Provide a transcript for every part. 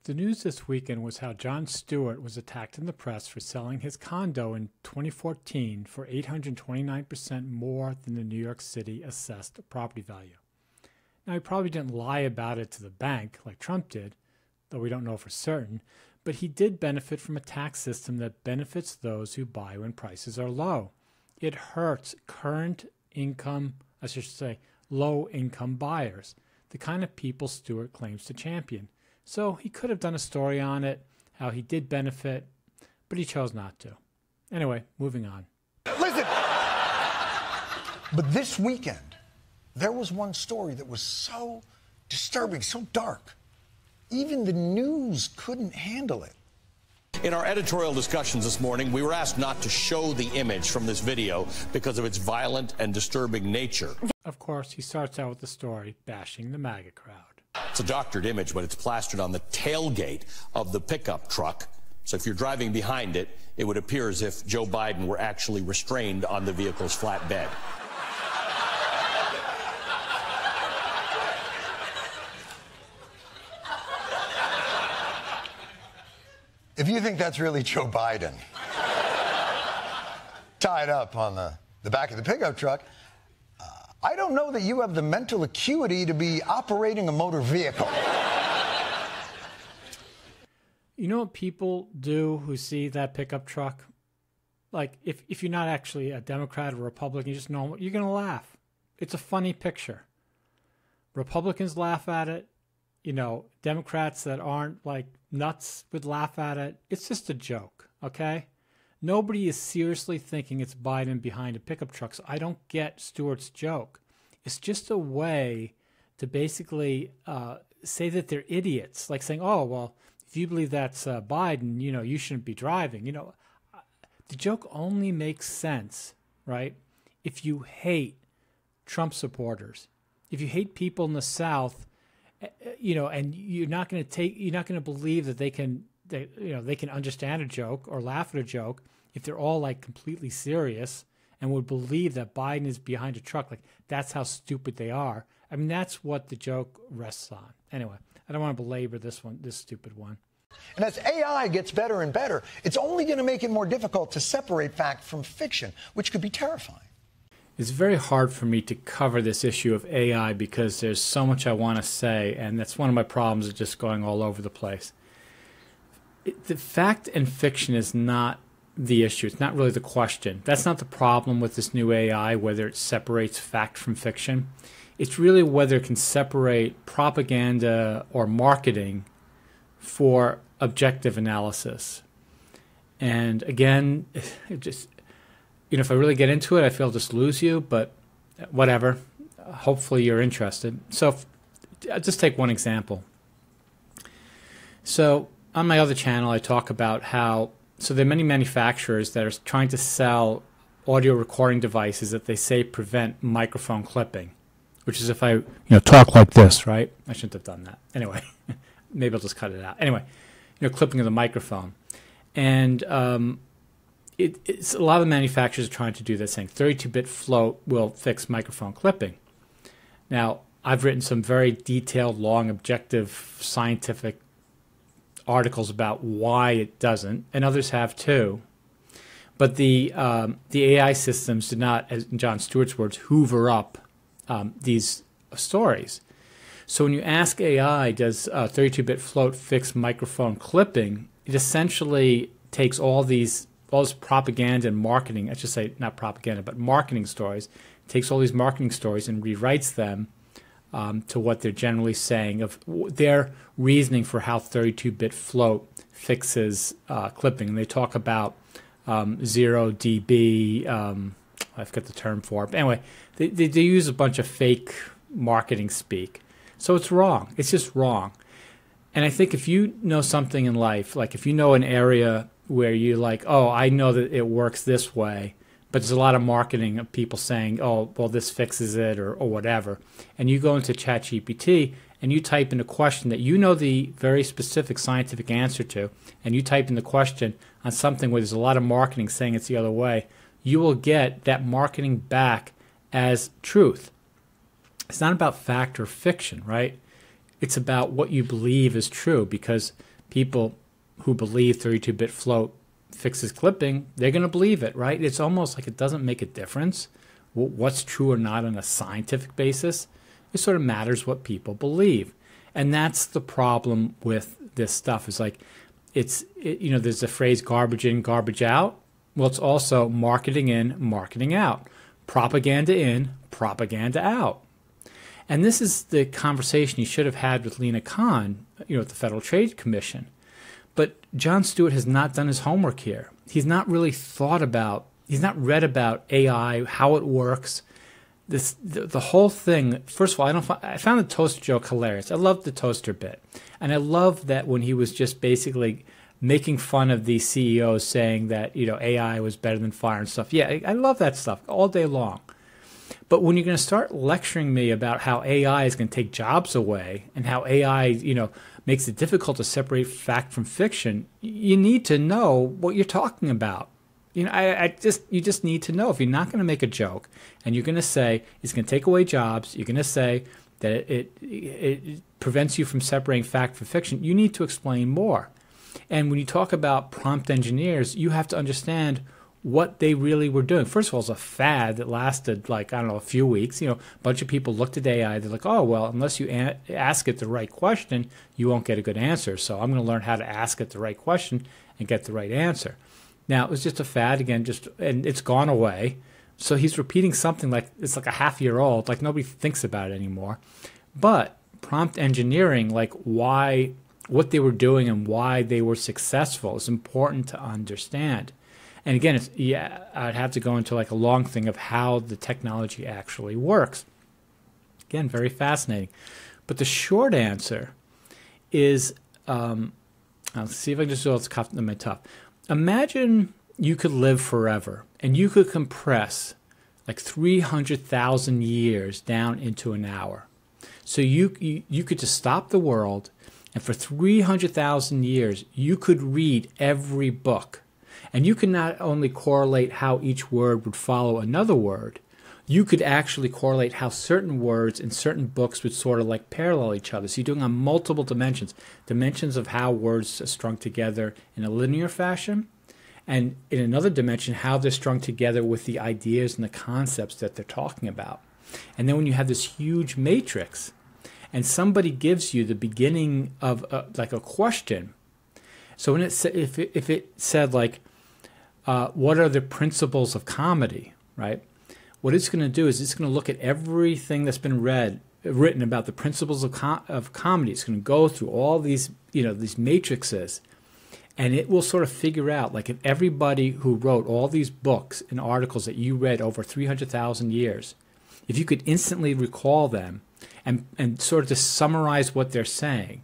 The news this weekend was how Jon Stewart was attacked in the press for selling his condo in 2014 for 829% more than the New York City assessed property value. Now, he probably didn't lie about it to the bank like Trump did, though we don't know for certain, but he did benefit from a tax system that benefits those who buy when prices are low. It hurts current income, I should say, low-income buyers, the kind of people Stewart claims to champion. So he could have done a story on it, how he did benefit, but he chose not to. Anyway, moving on. Listen! But this weekend, there was one story that was so disturbing, so dark. Even the news couldn't handle it. In our editorial discussions this morning, we were asked not to show the image from this video because of its violent and disturbing nature. Of course, he starts out with the story bashing the MAGA crowd. It's a doctored image, but it's plastered on the tailgate of the pickup truck. So if you're driving behind it, it would appear as if Joe Biden were actually restrained on the vehicle's flatbed. If you think that's really Joe Biden tied up on the back of the pickup truck, I don't know that you have the mental acuity to be operating a motor vehicle. You know what people do who see that pickup truck? Like, if you're not actually a Democrat or Republican, you just know, you're going to laugh. It's a funny picture. Republicans laugh at it. You know, Democrats that aren't, like, nuts would laugh at it. It's just a joke, okay? Nobody is seriously thinking it's Biden behind a pickup truck, so I don't get Stewart's joke. It's just a way to basically say that they're idiots, like saying, oh, well, if you believe that's Biden, you know, you shouldn't be driving. You know, the joke only makes sense, right, if you hate Trump supporters. If you hate people in the South, you know, and you're not going to believe that they can understand a joke or laugh at a joke if they're all like completely serious and would believe that Biden is behind a truck. Like, that's how stupid they are. I mean, that's what the joke rests on. Anyway, I don't want to belabor this stupid one. And as AI gets better and better, it's only going to make it more difficult to separate fact from fiction, which could be terrifying. It's very hard for me to cover this issue of AI because there's so much I want to say, and that's one of my problems of just going all over the place. The fact and fiction is not the issue. It's not really the question. That's not the problem with this new AI, whether it separates fact from fiction. It's really whether it can separate propaganda or marketing for objective analysis. And again, it just, you know, if I really get into it, I feel I'll just lose you, but whatever. Hopefully you're interested. So I'll just take one example. So on my other channel, I talk about how, so there are many manufacturers that are trying to sell audio recording devices that they say prevent microphone clipping, which is if I, talk like this, right? I shouldn't have done that. Anyway, maybe I'll just cut it out. Anyway, clipping of the microphone. And it's a lot of the manufacturers are trying to do this, saying 32-bit float will fix microphone clipping. Now, I've written some very detailed, long, objective, scientific articles about why it doesn't, and others have too. But the AI systems did not, as in Jon Stewart's words, hoover up these stories. So when you ask AI, does 32-bit float fix microphone clipping, it essentially takes all this propaganda and marketing, I should say not propaganda, but marketing stories, takes all these marketing stories and rewrites them to what they're generally saying of their reasoning for how 32-bit float fixes clipping. And they talk about 0 dB, I forget the term for it. But anyway, they use a bunch of fake marketing speak. So it's wrong. It's just wrong. And I think if you know something in life, like if you know an area where you're like, oh, I know that it works this way, but there's a lot of marketing of people saying, oh, well, this fixes it or whatever. And you go into ChatGPT and you type in a question that you know the very specific scientific answer to, and you type in the question on something where there's a lot of marketing saying it's the other way, you will get that marketing back as truth. It's not about fact or fiction, right? It's about what you believe is true, because people who believe 32-bit float fixes clipping, they're going to believe it, right? It's almost like it doesn't make a difference what's true or not on a scientific basis. It sort of matters what people believe. And that's the problem with this stuff. It's like, there's a phrase, garbage in, garbage out. Well, it's also marketing in, marketing out. Propaganda in, propaganda out. And this is the conversation you should have had with Lena Khan, at the Federal Trade Commission. But Jon Stewart has not done his homework here. He's not really he's not read about AI, how it works. The whole thing, first of all, I found the toaster joke hilarious. I loved the toaster bit. And I love that when he was just basically making fun of these CEOs saying that, AI was better than fire and stuff. Yeah, I love that stuff all day long. But when you're going to start lecturing me about how AI is going to take jobs away and how AI, makes it difficult to separate fact from fiction, you need to know what you're talking about. You just need to know. If you're not going to make a joke and you're going to say it's going to take away jobs, you're going to say that it prevents you from separating fact from fiction, you need to explain more. And when you talk about prompt engineers, you have to understand what they really were doing. First of all, it's a fad that lasted a few weeks. A bunch of people looked at AI. They're like, oh, well, unless you ask it the right question, you won't get a good answer. So I'm going to learn how to ask it the right question and get the right answer. Now, it was just a fad again, and it's gone away. So he's repeating something like it's like a half-year-old, like nobody thinks about it anymore. But prompt engineering, what they were doing and why they were successful is important to understand. And again, I'd have to go into a long thing of how the technology actually works. Again, very fascinating. But the short answer is, I'll see if I can just do it's cuff in my tough. Imagine you could live forever and you could compress 300,000 years down into an hour. So you could just stop the world, and for 300,000 years, you could read every book. And you can not only correlate how each word would follow another word, you could actually correlate how certain words in certain books would sort of parallel each other. So you're doing on multiple dimensions of how words are strung together in a linear fashion, and in another dimension, how they're strung together with the ideas and the concepts that they're talking about. And then when you have this huge matrix, and somebody gives you the beginning of a question, so when if it said what are the principles of comedy, right? What it's going to do is it's going to look at everything that's been written about the principles of comedy. It's going to go through all these, these matrices, and it will sort of figure out, if everybody who wrote all these books and articles that you read over 300,000 years, if you could instantly recall them and sort of just summarize what they're saying,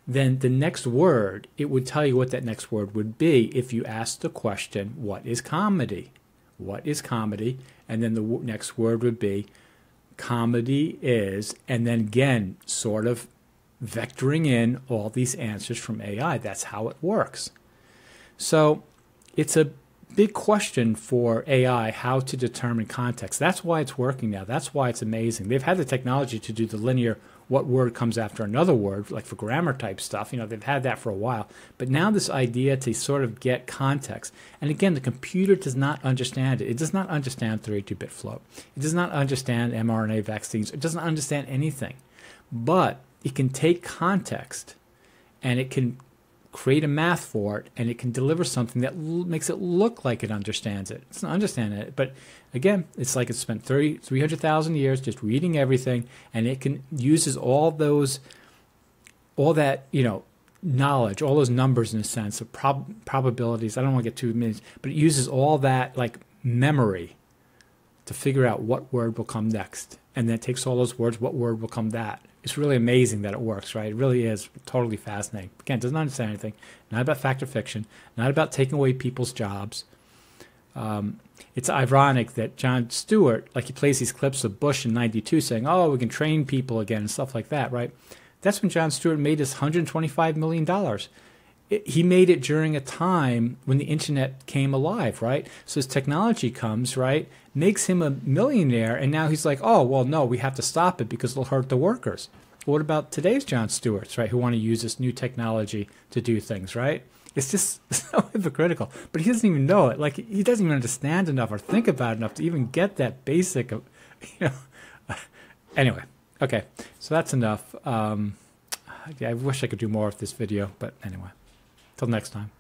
then the next word, it would tell you what that next word would be if you asked the question, what is comedy? What is comedy? And then the next word would be comedy is, and then again, sort of vectoring in all these answers from AI. That's how it works. So it's a big question for AI, how to determine context. That's why it's working now. That's why it's amazing. They've had the technology to do the linear what word comes after another word, like for grammar type stuff. They've had that for a while. But now this idea to sort of get context. And again, the computer does not understand it. It does not understand 32-bit float. It does not understand mRNA vaccines. It doesn't understand anything. But it can take context and it can create a math for it, and it can deliver something that makes it look like it understands it. It's not understanding it, but again, it's like it's spent 300,000 years just reading everything, and it uses all that knowledge, all those numbers in a sense of probabilities. I don't want to get too many, but it uses all that memory to figure out what word will come next, and then it takes all those words, what word will come that. It's really amazing that it works, right? It really is totally fascinating. Again, it doesn't understand anything. Not about fact or fiction. Not about taking away people's jobs. It's ironic that Jon Stewart, he plays these clips of Bush in '92 saying, oh, we can train people again and stuff like that, right? That's when Jon Stewart made his $125 million. He made it during a time when the internet came alive, right? So as technology comes, right, makes him a millionaire, and now he's like, oh, well, no, we have to stop it because it'll hurt the workers. What about today's Jon Stewarts, right, who want to use this new technology to do things, right? It's just so hypocritical. But he doesn't even know it. Like, he doesn't even understand enough or think about it enough to even get that basic, Anyway, okay, so that's enough. Yeah, I wish I could do more of this video, but anyway, till next time.